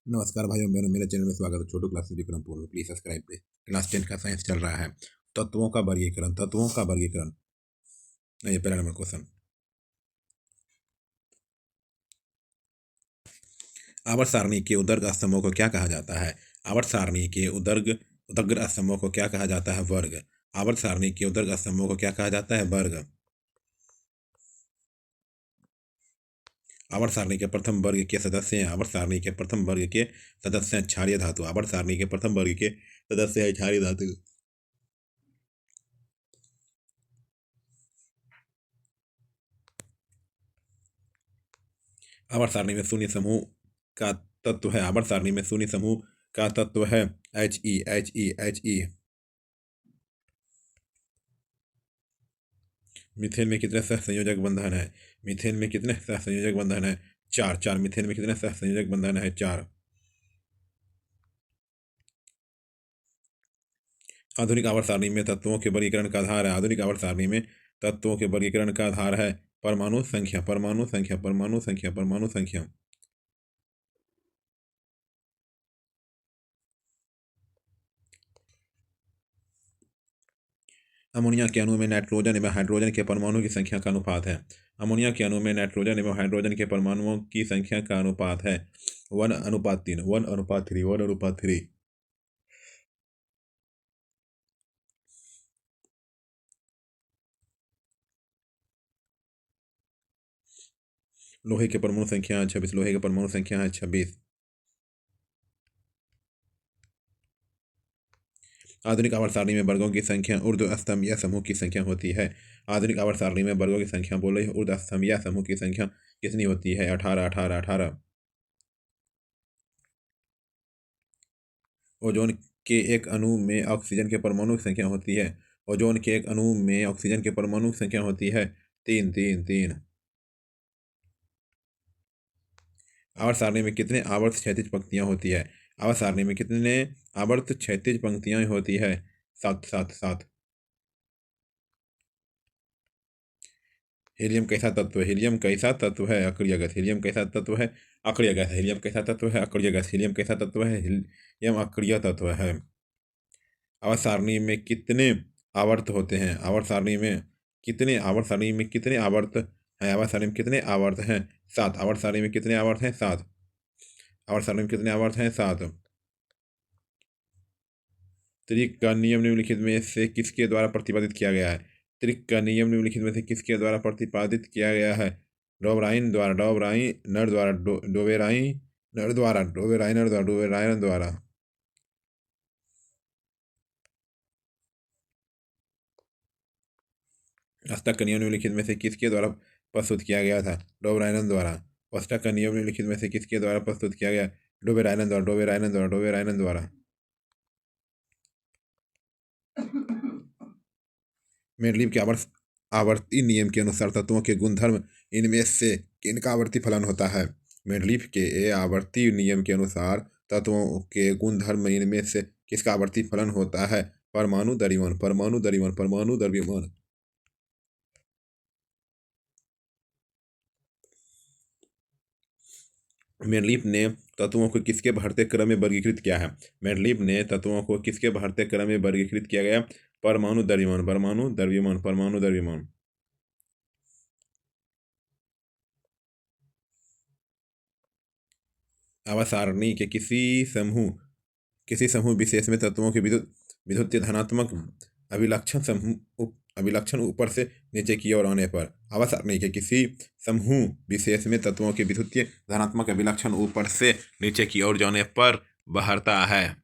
नमस्कार भाइयों बहनों, मेरे चैनल में स्वागत है। छोटू क्लासेस विक्रम पूर्ण, प्लीज सब्सक्राइब करें। क्लास 10 का साइंस चल रहा है। तत्वों का वर्गीकरण। ये पहला नंबर क्वेश्चन। आवर्त सारणी के उदर्ग स्तंभों को क्या कहा जाता है? आवर्त सारणी के उदग्र स्तंभों को क्या कहा जाता है? वर्ग। आवर्त सारणी के उदर्ग स्तंभों को क्या कहा जाता है? वर्ग। आवर्त सारणी के प्रथम वर्ग के सदस्य हैं। आवर्त सारणी के प्रथम वर्ग के सदस्य हैं क्षारीय धातु। आवर्त सारणी के प्रथम वर्ग के सदस्य हैं क्षारीय धातु। आवर्त सारणी में शून्य समूह का तत्व है। आवर्त सारणी में शून्य समूह का तत्व है He। मीथेन में कितने सहसंयोजक बंधन है? मीथेन में कितने सहसंयोजक बंधन है? चार। मीथेन में कितने सहसंयोजक बंधन है? चार। आधुनिक आवर्त सारणी में तत्वों के वर्गीकरण का आधार है। आधुनिक आवर्त सारणी में तत्वों के वर्गीकरण का आधार है परमाणु संख्या, परमाणु संख्या, परमाणु संख्या, परमाणु संख्या। अमोनिया के अणु में नाइट्रोजन एवं हाइड्रोजन के परमाणु की संख्या का अनुपात है। अमोनिया के अणु में नाइट्रोजन एवं हाइड्रोजन के परमाणुओं की संख्या का अनुपात है 1:3, 1:3, 1:3। लोहे के परमाणु संख्या है 26। लोहे के परमाणु संख्या है 26। आधुनिक आवर्त सारणी में वर्गों की संख्या ऊर्ध्व स्तंभ या समूह की संख्या होती है। आधुनिक आवर्त सारणी में वर्गों की संख्या बोल रही है ऊर्ध्व स्तंभ या समूह की संख्या कितनी होती है? 18, 18, 18। ओजोन के एक अणु में ऑक्सीजन के परमाणु की संख्या होती है। ओजोन के एक अणु में ऑक्सीजन के परमाणु की संख्या होती है 3, 3, 3। आवर्त सारणी में कितने आवर्त क्षैतिज पंक्तियां होती है? आवर्त सारणी में कितने आवर्त क्षैतिज पंक्तियां होती है? 7, 7, 7। हीलियम कैसा तत्व है? हीलियम कैसा तत्व है? अक्रिय गैस। हीलियम कैसा तत्व है? अक्रिय गैस। हीलियम कैसा तत्व है? अक्रिय गैस। हीलियम कैसा तत्व है? हीलियम अक्रिय तत्व है। आवर्त सारणी में कितने आवर्त होते हैं? आवर्त सारणी में कितने आवर्त हैं? आवर्त सारणी में कितने आवर्त हैं? 7। आवर्त सारणी में कितने आवर्त हैं? 7। आवर्त सारणी में कितने आवर्त हैं? 7। त्रिक का नियम निम्नलिखित में से किसके द्वारा प्रतिपादित किया गया है? त्रिक का नियम निम्नलिखित में से किसके द्वारा प्रतिपादित किया गया है? डॉबराइन द्वारा, डॉबराइनर द्वारा, डोवेराइनर द्वारा, डोवेराइनर द्वारा, डोवेराइनर द्वारा। अष्टक का नियम निम्नलिखित में से किसके द्वारा प्रस्तुत किया गया था? डोबराइनर द्वारा। अष्टक का नियम निम्नलिखित में से किसके द्वारा प्रस्तुत किया गया? डोवेराइनर द्वारा, डोवेराइनर द्वारा, डोवेराइनर द्वारा। मेंडलीव के आवर्ती नियम के अनुसार तत्वों के गुणधर्म इनमें से किनका आवर्ती फलन होता है? मेंडलीव के आवर्ती नियम के अनुसार तत्वों के गुणधर्म इनमें से किसका आवर्ती फलन होता है? परमाणु द्रव्यमान, परमाणु द्रव्यमान, परमाणु द्रव्यमान। मेंडलीव ने तत्वों को किसके बढ़ते क्रम में वर्गीकृत किया है? मेंडलीव ने तत्वों को किसके बढ़ते क्रम में वर्गीकृत किया गया? परमाणु द्रव्यमान, परमाणु द्रव्यमान, परमाणु द्रव्यमान। आवर्त सारणी के किसी समूह विशेष में तत्वों के विद्युतीय धनात्मक अभिलक्षण ऊपर से नीचे की ओर आने पर। आवर्त सारणी के किसी समूह विशेष में तत्वों के विद्युतीय धनात्मक अभिलक्षण ऊपर से नीचे की ओर जाने पर बहरता है।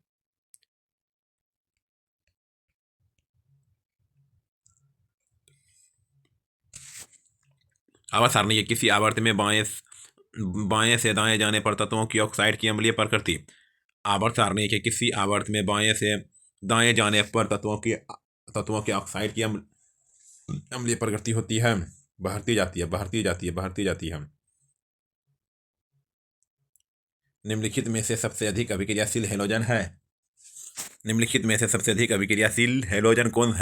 आवर्त सारणी के किसी आवर्त में बाएं से दाएं जाने पर तत्वों की ऑक्साइड की अम्लीय प्रकृति। आवर्त सारणी के किसी आवर्त में बाएं से दाएं जाने पर तत्वों के ऑक्साइड की अम्लीय प्रकृति होती है, बढ़ती जाती है, बढ़ती जाती है, बढ़ती जाती है। निम्नलिखित में से सबसे अधिक अभिक्रियाशील हैलोजन है? निम्नलिखित में से सबसे अधिक अभिक्रियाशील हैलोजन कौन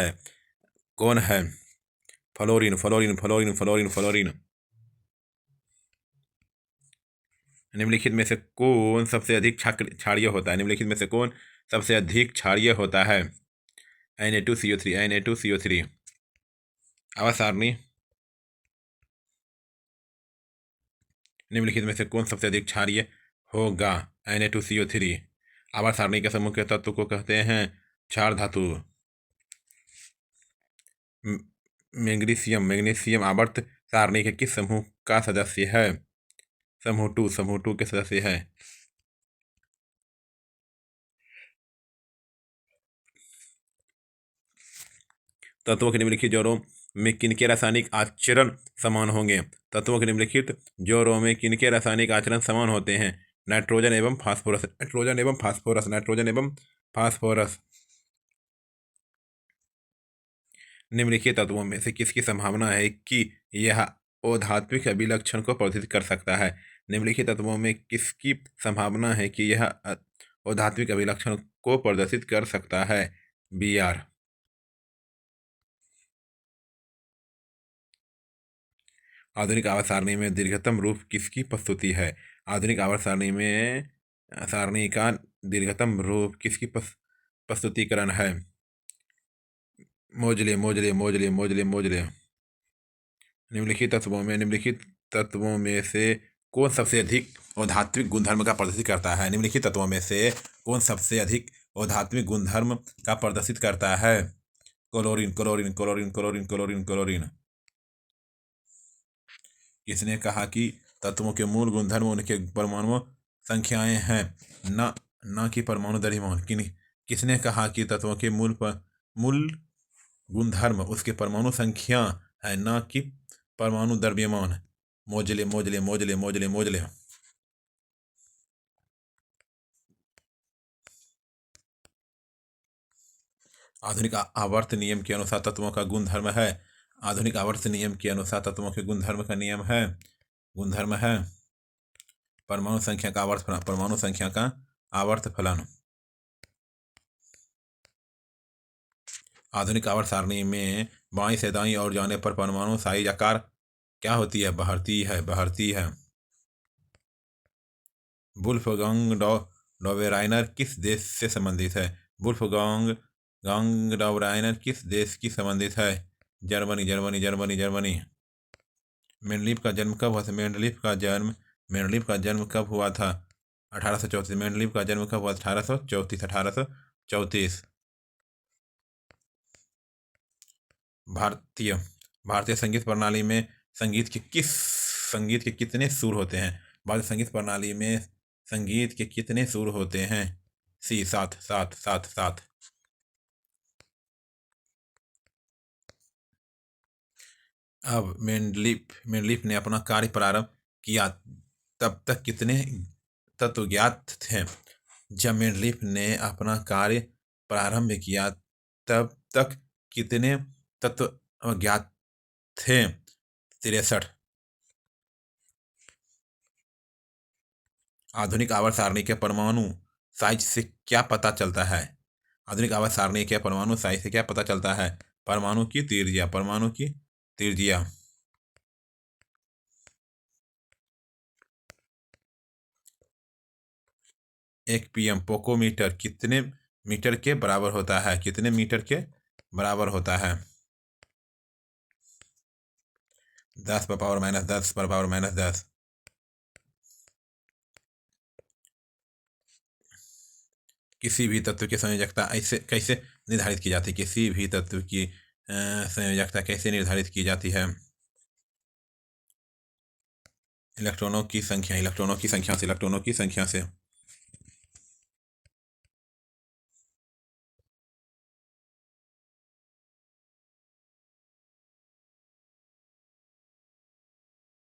है? Fluorine, fluorine, fluorine, fluorine, fluorine. निम्नलिखित में से कौन सबसे अधिक क्षारीय होता है? निम्नलिखित में से कौन सबसे अधिक क्षारीय होता है? Na2CO3, Na2CO3। आवाज सारणी, निम्नलिखित में से कौन सबसे अधिक क्षारीय होगा? Na2CO3। आवाज सारणी के समूह के तत्व को कहते हैं क्षार धातु। मैग्नीशियम, मैग्नीशियम आवर्त सारणी के किस समूह का सदस्य है? समूह टू के सदस्य है। तत्वों के निम्नलिखित जोड़ों में किनके रासायनिक आचरण समान होंगे? तत्वों के निम्नलिखित जोड़ों में किनके रासायनिक आचरण समान होते हैं? नाइट्रोजन एवं फास्फोरस, नाइट्रोजन एवं फास्फोरस, नाइट्रोजन एवं फास्फोरस। निम्नलिखित तत्वों में से किसकी संभावना है कि यह अधात्विक अभिलक्षण को प्रदर्शित कर सकता है? निम्नलिखित तत्वों में किसकी संभावना है कि यह अधात्विक अभिलक्षण को प्रदर्शित कर सकता है? Br। आधुनिक आवर्त सारणी में दीर्घतम रूप किसकी प्रस्तुति है? आधुनिक आवर्त सारणी में सारणी का दीर्घतम रूप किसकी प्रस्तुतिकरण है? मोजले, मोजले, मोजले, मोजले, मोजले। निम्नलिखित तत्वों में से कौन सबसे अधिक अधात्विक गुणधर्म का प्रदर्शित करता है? निम्नलिखित तत्वों में से कौन सबसे अधिक अधात्विक गुणधर्म का प्रदर्शित करता है? Chlorine, chlorine, chlorine, chlorine, chlorine, chlorine. किसने कहा कि तत्वों के मूल गुणधर्म उनके परमाणु संख्याएं हैं, न कि परमाणु द्रव्यमान? किसने कहा कि तत्वों के मूल गुणधर्म उसके परमाणु संख्या है, न कि परमाणु द्रव्यमान? मोजले, मोजले, मोजले, मोजले, मोजले। आधुनिक आवर्त नियम के अनुसार तत्वों का गुणधर्म है। आधुनिक आवर्त नियम के अनुसार तत्वों के गुणधर्म का नियम है, गुणधर्म है परमाणु संख्या का आवर्त फलन, परमाणु संख्या का आवर्त फलन। आधुनिक आवर्त सारणी में बाईं से दाईं ओर जाने पर परमाणु साइज आकार क्या होती है? बढ़ती है, बढ़ती है। वुल्फगांग डॉवेराइनर किस देश से संबंधित है? वुल्फगांग डॉवेराइनर किस देश की संबंधित है? Germany, Germany, Germany, Germany. Mendeleev का जन्म कब हुआ था? मेंडलीफ का जन्म कब हुआ था? 1834। मेंडलीफ का जन्म कब हुआ? 1834, 1834। भारतीय संगीत प्रणाली में संगीत के कितने सुर होते हैं? भारतीय संगीत प्रणाली में संगीत के कितने सुर होते हैं? सी, 7, 7, 7, 7। अब मेंडलीफ ने अपना कार्य प्रारंभ किया तब तक कितने तत्व ज्ञात थे? जब मेंडलीफ ने अपना कार्य प्रारंभ किया तब तक कितने तत्व ज्ञात थे? 63। आधुनिक आवर्त सारणी के परमाणु साइज से क्या पता चलता है? आधुनिक आवर्त सारणी के परमाणु साइज से क्या पता चलता है? परमाणु की त्रिज्या, परमाणु की त्रिज्या। 1 pm पोकोमीटर कितने मीटर के बराबर होता है? कितने मीटर के बराबर होता है? 10 पर पावर माइनस 10 पर पावर माइनस 10। किसी भी तत्व की संयोजकता ऐसे कैसे निर्धारित की जाती है? किसी भी तत्व की संयोजकता कैसे निर्धारित की जाती है? इलेक्ट्रॉनों की संख्या, इलेक्ट्रॉनों की संख्या से, इलेक्ट्रॉनों की संख्या से।